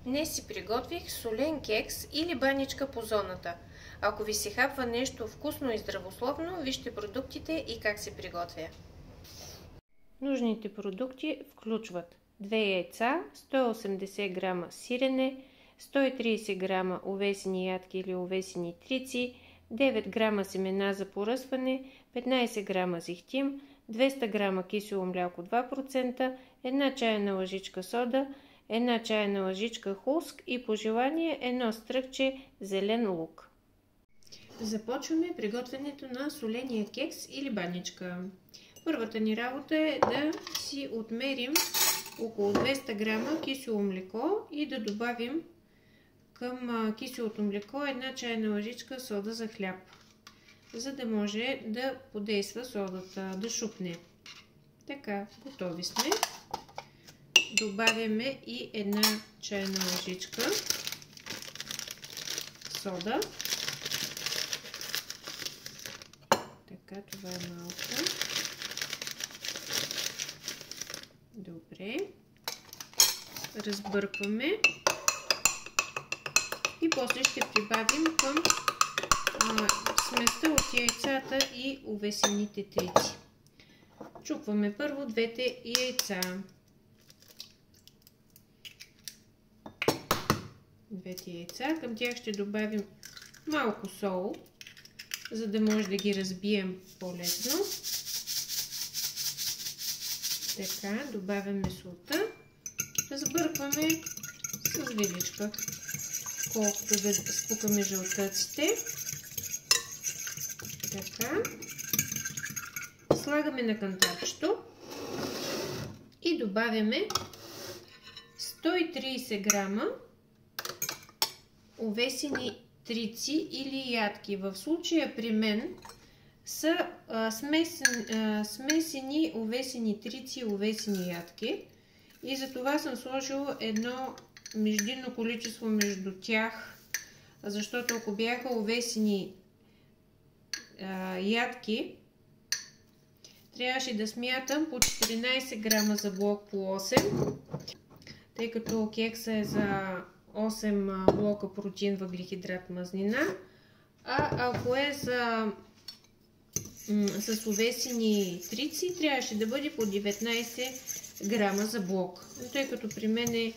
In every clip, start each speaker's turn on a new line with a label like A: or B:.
A: Днес си приготвих солен кекс или баничка по зоната. Ако ви се хапва нещо вкусно и здравословно, вижте продуктите и как се приготвя. Нужните продукти включват 2 яйца, 180 грама сирене, 130 грама увесени ядки или увесени трици, 9 грама семена за поръсване, 15 грама зехтин, 200 грама кисело мляко 2%, 1 чайна лъжичка сода, 1 чайна лъжичка хуск и по желание 1 стръкче зелен лук. Започваме приготвянето на соления кекс или баничка. Първата ни работа е да си отмерим около 200 грама кисело млеко и да добавим към киселото млеко 1 чайна лъжичка сода за хляб, за да може да подейства содата, да шупне. Така, готови сме. Добавяме и 1 чайна лъжичка сода. Така, това е малко. Добре. Разбъркваме. И после ще прибавим към сместа от яйцата и увесените трици. Чупваме първо двете яйца. Към тях ще добавим малко сол, за да може да ги разбием по-лесно. Така, добавяме солта. Разбъркваме с виличка, колкото да спукаме жълтъците. Така. Слагаме на кантарчето и добавяме 130 грама увесени трици или ядки. В случая при мен са смесени увесени трици и увесени ядки. И за това съм сложила едно междинно количество между тях, защото ако бяха увесени ядки, трябваше да смятам по 14 грама за блок по 8, тъй като кекса е за 8 блока протеин, въглехидрат, мазнина. А ако е с увесени трици, трябваше да бъде по 19 грама за блок. Но тъй като при мен е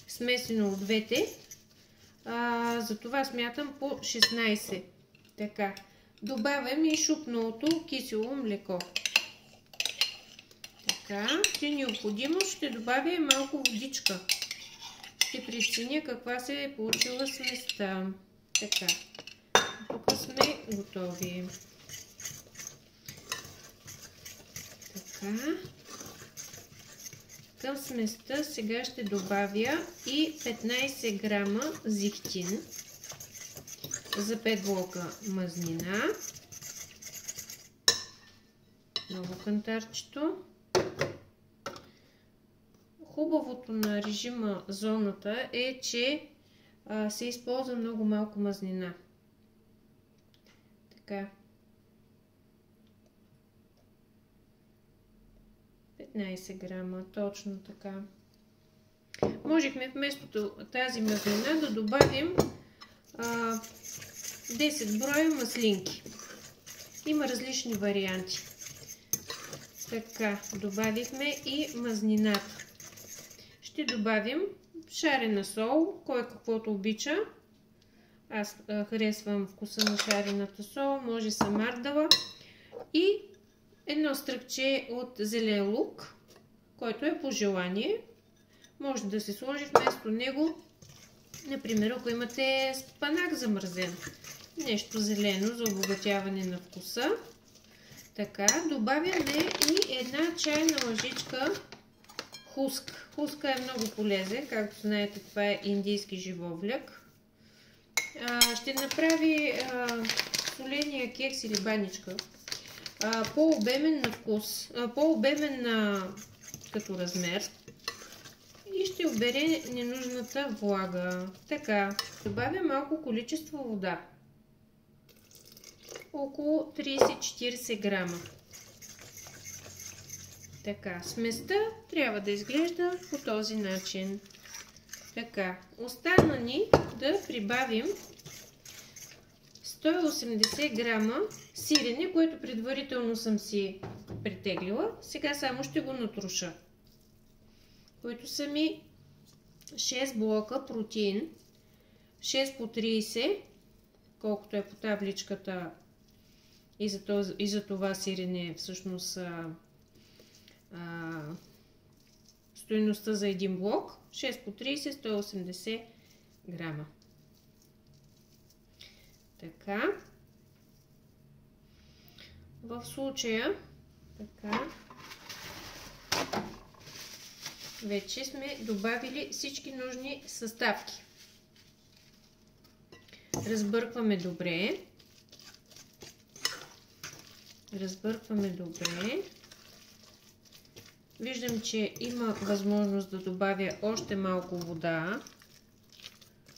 A: смесено от двете, затова смятам по 16. Така. Добавям и шупналото кисело млеко. Така. При необходимост ще добавя малко водичка. Ще преценя каква се е получила сместа. Така. Тук сме готови. Така. Към сместа сега ще добавя и 15 грама зехтин за 5 блока мазнина. Ново кантарчето. Хубавото на режима зоната е, че се използва много малко мазнина. Така. 15 грама, точно така. Можехме вместо тази мазнина да добавим 10 броя маслинки. Има различни варианти. Така, добавихме и мазнината. Ще добавим шарена сол, кой каквото обича. Аз харесвам вкуса на шарената сол, може самардала. И едно стръкче от зелен лук, който е по желание. Може да се сложи вместо него, например, ако имате спанак замразен. Нещо зелено за обогатяване на вкуса. Така, добавяме и 1 чайна лъжичка хуск. Хуска е много полезен, както знаете, това е индийски живовляк. Ще направи соления кекс или баничка по-обемен на вкус, по-обемен като размер и ще обере ненужната влага. Така, добавя малко количество вода. Около 30-40 грама. Така, сместа трябва да изглежда по този начин. Така, остана ни да прибавим 180 грама сирене, което предварително съм си притеглила. Сега само ще го натруша. Които са ми 6 блока протеин, 6 по 30, колкото е по табличката, и за това сирене всъщност стойността за един блок. 6 по 30, 180 грама. Така. В случая, така, вече сме добавили всички нужни съставки. Разбъркваме добре. Разбъркваме добре. Виждам, че има възможност да добавя още малко вода,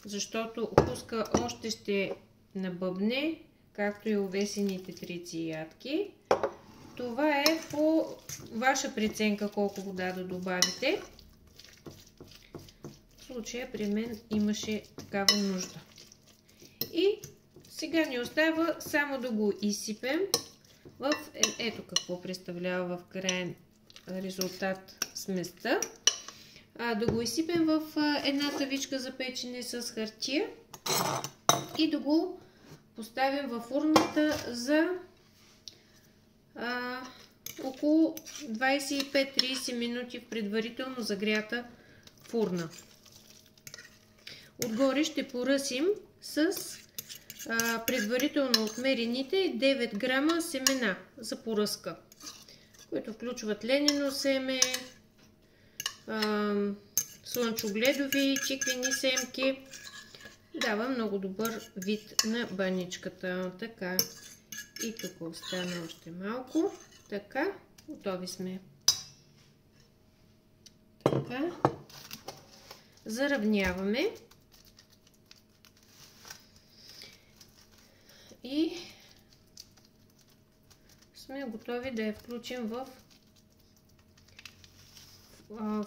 A: защото хуска още ще набъбне, както и овесените трици и ядки. Това е по ваша преценка колко вода да добавите. В случая при мен имаше такава нужда. И сега ни остава само да го изсипем в ето какво представлява в крайен резултат сместа. Да го изсипем в една тавичка за печене с хартия и да го поставим във фурната за около 25-30 минути в предварително загрята фурна. Отгоре ще поръсим с предварително отмерените 9 грама семена за поръска, които включват ленено семе, слънчогледови, тиквени семки. Дава много добър вид на баничката. Така, и тук остана още малко. Така, готови сме. Така, заравняваме и сме готови да я включим в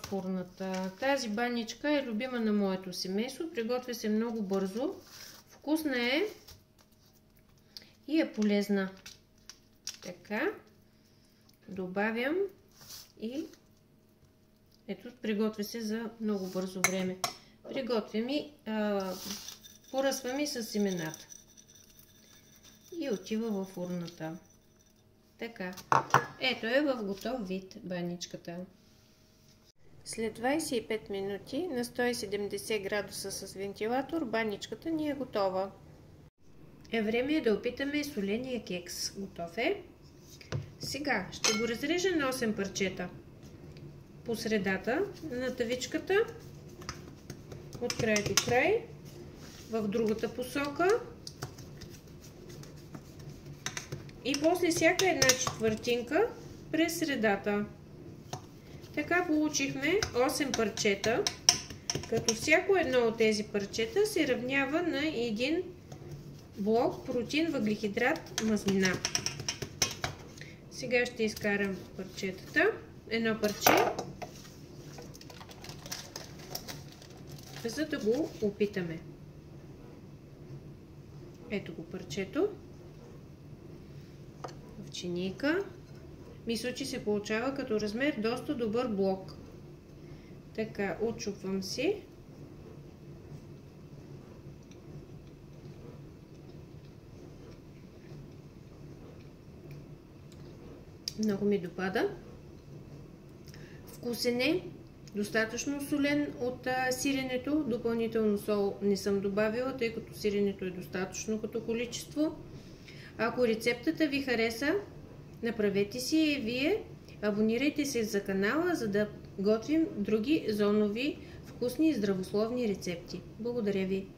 A: фурната. Тази баничка е любима на моето семейство. Приготвя се много бързо. Вкусна е и е полезна. Така, добавям и ето, приготвя се за много бързо време. Приготвям и поръсвам и с семената. И отива във фурната. Така, ето е в готов вид баничката. След 25 минути на 170 градуса с вентилатор баничката ни е готова. Време да опитаме соления кекс. Готов е. Сега ще го разрежа на 8 парчета. По средата на тавичката, от край до край, в другата посока. И после всяка една четвъртинка през средата. Така получихме 8 парчета, като всяко едно от тези парчета се равнява на един блок протеин, въглехидрат, мазнина. Сега ще изкарам парчетата. Едно парче, за да го опитаме. Ето го парчето. В чиника. Мисля, че се получава като размер доста добър блок. Така, отчупвам си. Много ми допада. Вкусен е, достатъчно солен от сиренето. Допълнително сол не съм добавила, тъй като сиренето е достатъчно като количество. Ако рецептата ви хареса, направете си и вие. Абонирайте се за канала, за да готвим други зонови, вкусни и здравословни рецепти. Благодаря ви!